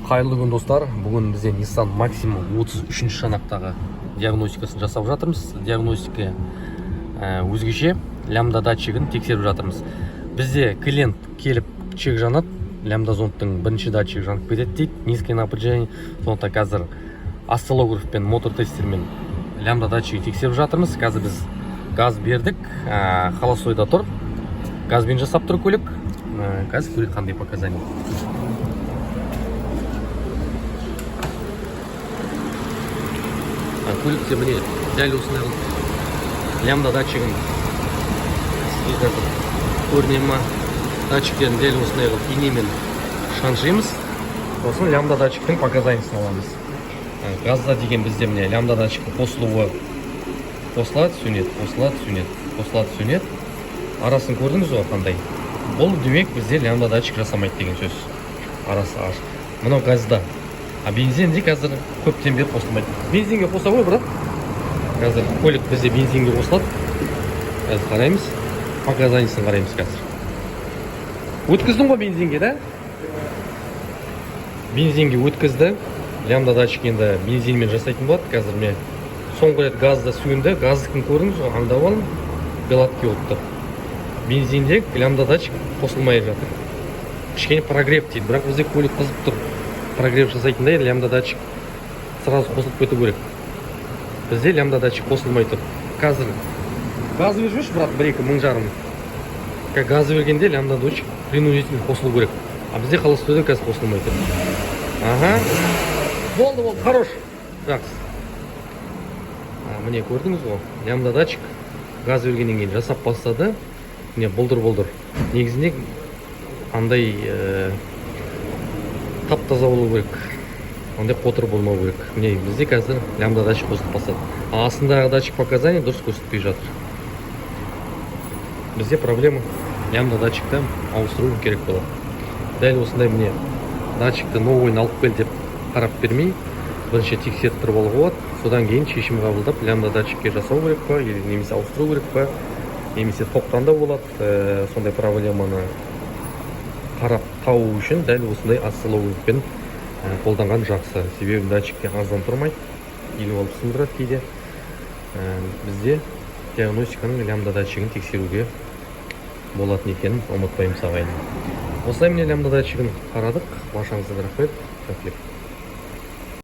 Қайырлы күн достар. Бүгін бізде Nissan Maxima 33 шанақтағы диагностикасын жасап жатырмыз. Диагностика өзгеше лямбда датчигін тексеріп жатырмыз. Бізде клиент келіп чек жанады, лямбда зондтың бірінші датчигі жанып кетеді дейді, низкое напряжение. Сондықтан қазір осциллограф пен мотор тестермен лямбда датчигі тексеріп жатырмыз. Қазір біз газ бердік, холостойда тұр. Газбен жасап тұр көлік. Қазір көлік қандай показания. Көлікте міне дәл осындай лямбда датчигін көріне ма, датчиктерін дәл осындай инемен шаншимыз. Сосын лямбда датчиктің показаниясын аламыз. Газда деген бізде міне лямбда датчиктің қосылуы қосылады, сөнеді, қосылады, сөнеді, қосылады, сөнеді. Арасын көрдіңіз ғой қандай? Бұл демек бізде лямбда датчик жасамайды деген сөз. Арасы ашық. Мынау газда. А бензинде қазір көптен бері қосылмайды. Бензинге қоса ғой, бірақ қазір көлік бізде бензинге қосылады. Қазір қараймыз, показаниясын қараймыз қазір. Өткіздің ғой бензинге, да? Бензинге өткізді. Лямбда датчик енді бензинмен жасайтын болады. Қазір мен соңғы рет газда сөнді. Газдыкін көрдіңіз ғой, аңдап алып, гладкий отты. Бензинде лямбда датчик қосылмай жатыр. Кішкене прогрев дейді, бірақ бізде көлік қызып тұр. Прогрев жасайтындай лямбда датчик сразу қосылып кету керек. Бізде лямбда датчик қосылмай тұр. Қазір газ беріп жүрші, бірақ 1-2 мың жарым. Газы бергенде лямбда датчик принудительно қосылу керек. А бізде холостойда қазір қосылмай тұр. Ага. Болды, хорош. Жақсы. Міне көрдіңіз ғой, лямбда датчик газ бергеннен кейін жасап бастады. Міне бұлдыр-бұлдыр. Негізінде андай тап-таза болу керек. Ондай қотыр болмау керек. Міне бізде қазір лямбда датчик қосылып бастады. Астындағы датчик показания дұрыс көрсетпей жатыр. Бізде проблема лямбда датчикті ауыстыру керек болады. Дәл осындай міне датчикті новойын алып кел деп қарап бермей, бірінші тексеріп тұрып алуға болады. Содан кейін шешім қабылдап, лямбда датчикке жасау керек па, немесе ауыстыру керек па, немесе тоқтанда болады. Сондай проблеманы қарап тауу үшін дәл осындай осциллографпен қолданған жақсы. Себебі датчикке аздан тұрмайды, еліп алып сындырады кейде. Бізде диагностиканың лямбда датчигін тексеруге болатын екенін ұмытпаймыз ағайын. Осылай міне лямбда датчигін қарадық. Баршаңызға рахмет.